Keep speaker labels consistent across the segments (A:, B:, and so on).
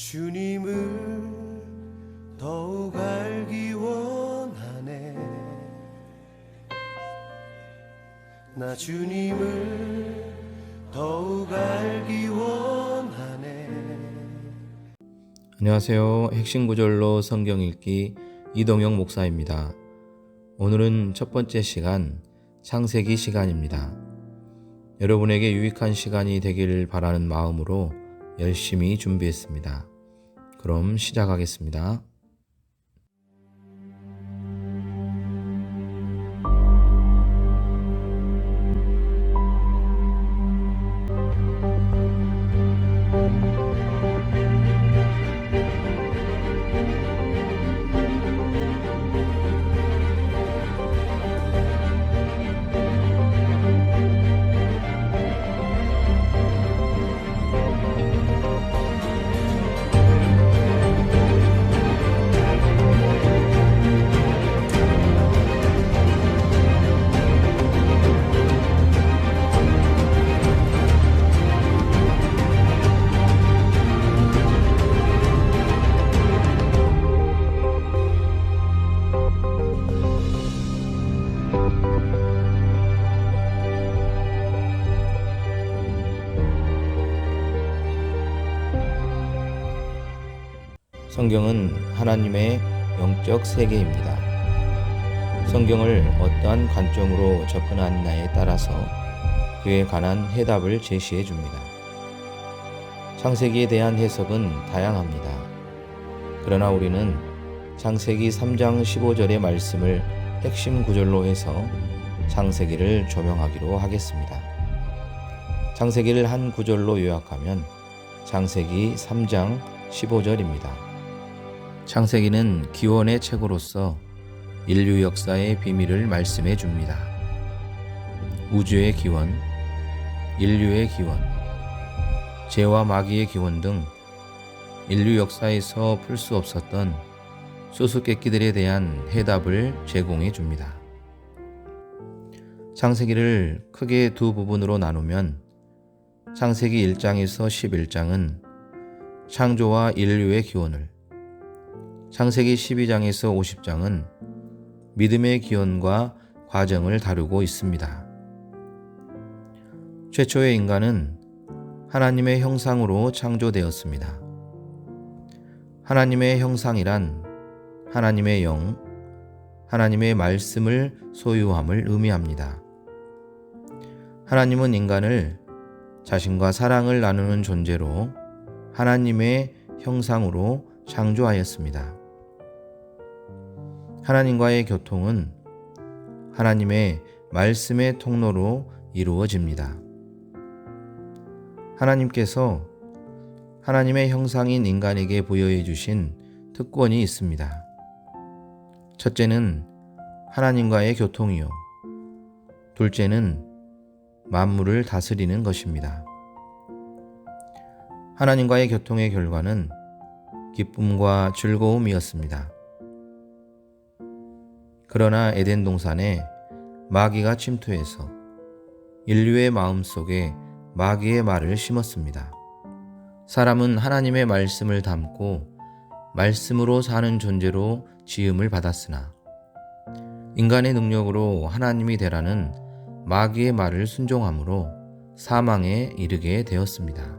A: 주님을 더욱 알기 원하네. 나 주님을 더욱 알기 원하네.
B: 안녕하세요. 핵심 구절로 성경 읽기 이동영 목사입니다. 오늘은 첫 번째 시간, 창세기 시간입니다. 여러분에게 유익한 시간이 되길 바라는 마음으로 열심히 준비했습니다. 그럼 시작하겠습니다. 성경은 하나님의 영적 세계입니다. 성경을 어떠한 관점으로 접근하느냐에 따라서 그에 관한 해답을 제시해 줍니다. 창세기에 대한 해석은 다양합니다. 그러나 우리는 창세기 3장 15절의 말씀을 핵심 구절로 해서 창세기를 조명하기로 하겠습니다. 창세기를 한 구절로 요약하면 창세기 3장 15절입니다. 창세기는 기원의 책으로서 인류 역사의 비밀을 말씀해 줍니다. 우주의 기원, 인류의 기원, 죄와 마귀의 기원 등 인류 역사에서 풀 수 없었던 수수께끼들에 대한 해답을 제공해 줍니다. 창세기를 크게 두 부분으로 나누면 창세기 1장에서 11장은 창조와 인류의 기원을, 창세기 12장에서 50장은 믿음의 기원과 과정을 다루고 있습니다. 최초의 인간은 하나님의 형상으로 창조되었습니다. 하나님의 형상이란 하나님의 영, 하나님의 말씀을 소유함을 의미합니다. 하나님은 인간을 자신과 사랑을 나누는 존재로 하나님의 형상으로 창조하였습니다. 하나님과의 교통은 하나님의 말씀의 통로로 이루어집니다. 하나님께서 하나님의 형상인 인간에게 부여해 주신 특권이 있습니다. 첫째는 하나님과의 교통이요, 둘째는 만물을 다스리는 것입니다. 하나님과의 교통의 결과는 기쁨과 즐거움이었습니다. 그러나 에덴 동산에 마귀가 침투해서 인류의 마음속에 마귀의 말을 심었습니다. 사람은 하나님의 말씀을 담고 말씀으로 사는 존재로 지음을 받았으나 인간의 능력으로 하나님이 되라는 마귀의 말을 순종함으로 사망에 이르게 되었습니다.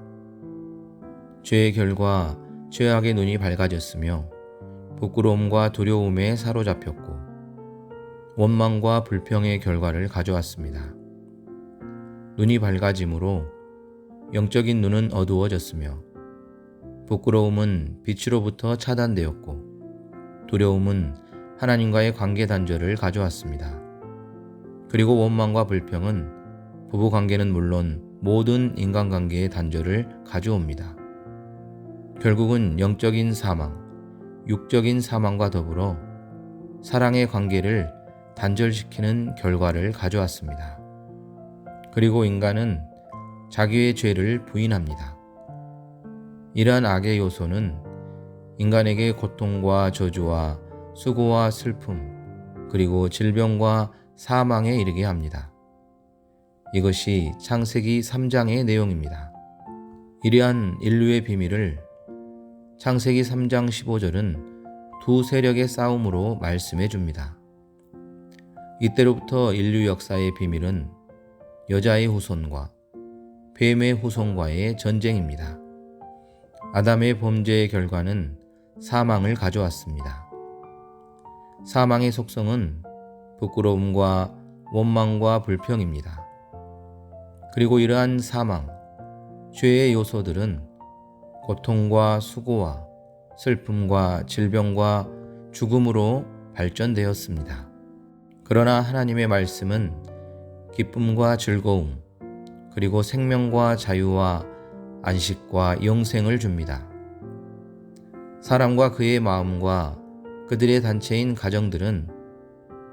B: 죄의 결과 죄악의 눈이 밝아졌으며 부끄러움과 두려움에 사로잡혔고 원망과 불평의 결과를 가져왔습니다. 눈이 밝아짐으로 영적인 눈은 어두워졌으며 부끄러움은 빛으로부터 차단되었고 두려움은 하나님과의 관계 단절을 가져왔습니다. 그리고 원망과 불평은 부부관계는 물론 모든 인간관계의 단절을 가져옵니다. 결국은 영적인 사망, 육적인 사망과 더불어 사랑의 관계를 단절시키는 결과를 가져왔습니다. 그리고 인간은 자기의 죄를 부인합니다. 이러한 악의 요소는 인간에게 고통과 저주와 수고와 슬픔, 그리고 질병과 사망에 이르게 합니다. 이것이 창세기 3장의 내용입니다. 이러한 인류의 비밀을 창세기 3장 15절은 두 세력의 싸움으로 말씀해 줍니다. 이때로부터 인류 역사의 비밀은 여자의 후손과 뱀의 후손과의 전쟁입니다. 아담의 범죄의 결과는 사망을 가져왔습니다. 사망의 속성은 부끄러움과 원망과 불평입니다. 그리고 이러한 사망, 죄의 요소들은 고통과 수고와 슬픔과 질병과 죽음으로 발전되었습니다. 그러나 하나님의 말씀은 기쁨과 즐거움, 그리고 생명과 자유와 안식과 영생을 줍니다. 사람과 그의 마음과 그들의 단체인 가정들은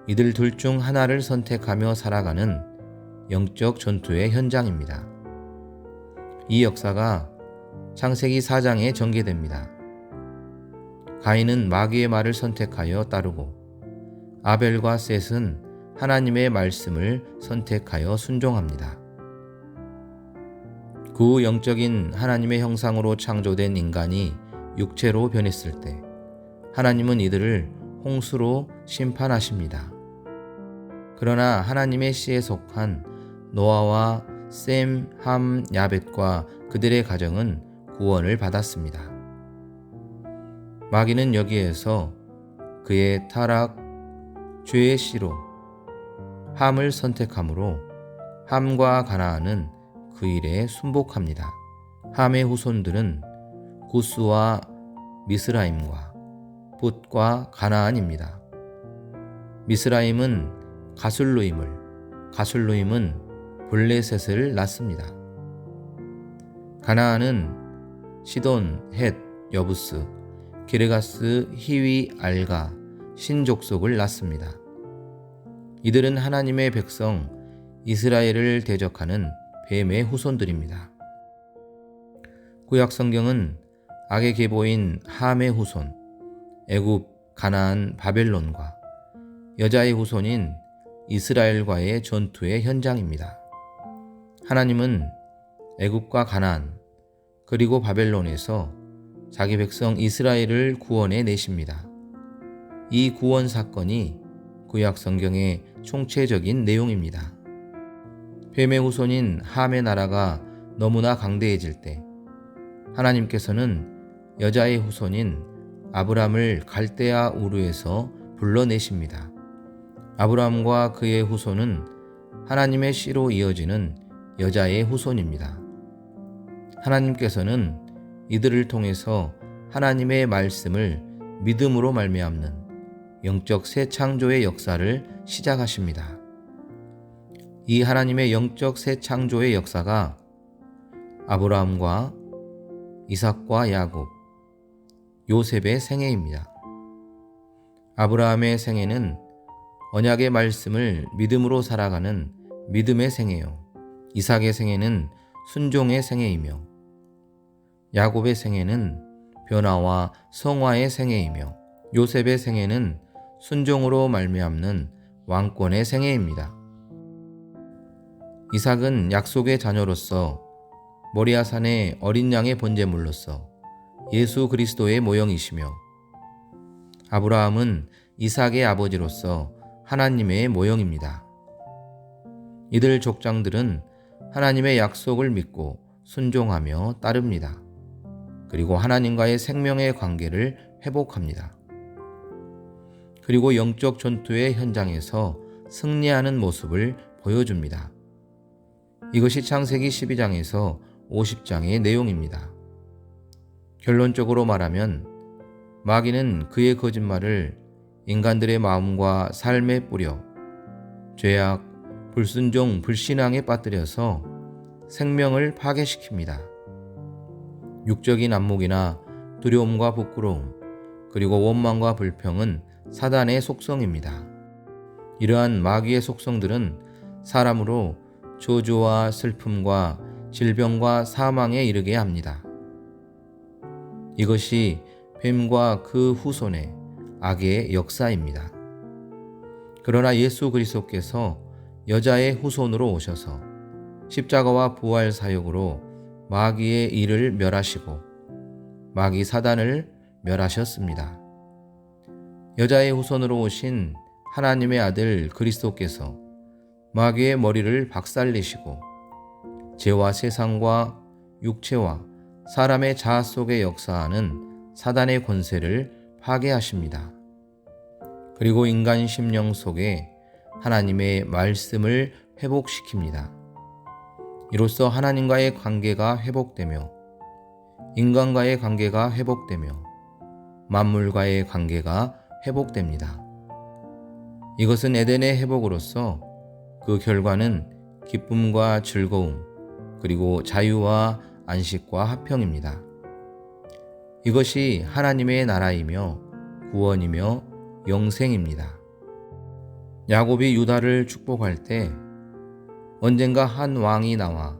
B: 이들 둘 중 하나를 선택하며 살아가는 영적 전투의 현장입니다. 이 역사가 창세기 4장에 전개됩니다. 가인은 마귀의 말을 선택하여 따르고 아벨과 셋은 하나님의 말씀을 선택하여 순종합니다. 그 영적인 하나님의 형상으로 창조된 인간이 육체로 변했을 때 하나님은 이들을 홍수로 심판하십니다. 그러나 하나님의 씨에 속한 노아와 셈, 함, 야벳과 그들의 가정은 구원을 받았습니다. 마귀는 여기에서 그의 타락, 죄의 씨로 함을 선택하므로 함과 가나안은 그 일에 순복합니다. 함의 후손들은 구스와 미스라임과 붓과 가나안입니다. 미스라임은 가술루임을, 가술루임은 블레셋을 낳습니다. 가나안은 시돈, 헷, 여부스, 기르가스, 히위, 알가, 신족속을 낳습니다. 이들은 하나님의 백성 이스라엘을 대적하는 뱀의 후손들입니다. 구약 성경은 악의 계보인 함의 후손, 애굽, 가나안, 바벨론과 여자의 후손인 이스라엘과의 전투의 현장입니다. 하나님은 애굽과 가나안 그리고 바벨론에서 자기 백성 이스라엘을 구원해 내십니다. 이 구원 사건이 구약 성경의 총체적인 내용입니다. 뱀의 후손인 함의 나라가 너무나 강대해질 때 하나님께서는 여자의 후손인 아브람을 갈대아 우르에서 불러내십니다. 아브람과 그의 후손은 하나님의 씨로 이어지는 여자의 후손입니다. 하나님께서는 이들을 통해서 하나님의 말씀을 믿음으로 말미암는 영적 새 창조의 역사를 시작하십니다. 이 하나님의 영적 새 창조의 역사가 아브라함과 이삭과 야곱, 요셉의 생애입니다. 아브라함의 생애는 언약의 말씀을 믿음으로 살아가는 믿음의 생애요. 이삭의 생애는 순종의 생애이며 야곱의 생애는 변화와 성화의 생애이며 요셉의 생애는 순종으로 말미암는 왕권의 생애입니다. 이삭은 약속의 자녀로서 모리아산의 어린 양의 번제물로서 예수 그리스도의 모형이시며 아브라함은 이삭의 아버지로서 하나님의 모형입니다. 이들 족장들은 하나님의 약속을 믿고 순종하며 따릅니다. 그리고 하나님과의 생명의 관계를 회복합니다. 그리고 영적 전투의 현장에서 승리하는 모습을 보여줍니다. 이것이 창세기 12장에서 50장의 내용입니다. 결론적으로 말하면 마귀는 그의 거짓말을 인간들의 마음과 삶에 뿌려 죄악, 불순종, 불신앙에 빠뜨려서 생명을 파괴시킵니다. 육적인 안목이나 두려움과 부끄러움, 그리고 원망과 불평은 사단의 속성입니다. 이러한 마귀의 속성들은 사람으로 저주와 슬픔과 질병과 사망에 이르게 합니다. 이것이 뱀과 그 후손의 악의 역사입니다. 그러나 예수 그리스도께서 여자의 후손으로 오셔서 십자가와 부활 사역으로 마귀의 일을 멸하시고 마귀 사단을 멸하셨습니다. 여자의 후손으로 오신 하나님의 아들 그리스도께서 마귀의 머리를 박살내시고 죄와 세상과 육체와 사람의 자아 속에 역사하는 사단의 권세를 파괴하십니다. 그리고 인간 심령 속에 하나님의 말씀을 회복시킵니다. 이로써 하나님과의 관계가 회복되며 인간과의 관계가 회복되며 만물과의 관계가 회복됩니다. 이것은 에덴의 회복으로서 그 결과는 기쁨과 즐거움 그리고 자유와 안식과 화평입니다. 이것이 하나님의 나라이며 구원이며 영생입니다. 야곱이 유다를 축복할 때 언젠가 한 왕이 나와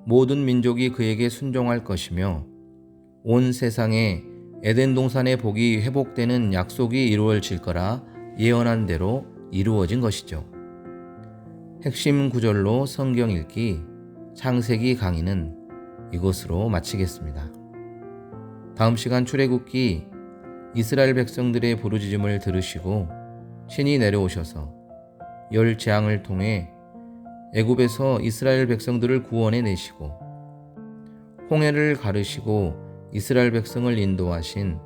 B: 모든 민족이 그에게 순종할 것이며 온 세상에 에덴 동산의 복이 회복되는 약속이 이루어질 거라 예언한 대로 이루어진 것이죠. 핵심 구절로 성경 읽기 창세기 강의는 이것으로 마치겠습니다. 다음 시간 출애굽기 이스라엘 백성들의 부르짖음을 들으시고 신이 내려오셔서 열 재앙을 통해 애굽에서 이스라엘 백성들을 구원해 내시고 홍해를 가르시고 이스라엘 백성을 인도하신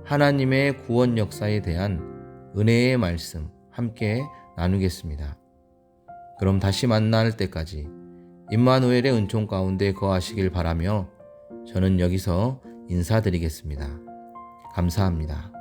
B: 하나님의 구원 역사에 대한 은혜의 말씀 함께 나누겠습니다. 그럼 다시 만날 때까지 임마누엘의 은총 가운데 거하시길 바라며 저는 여기서 인사드리겠습니다. 감사합니다.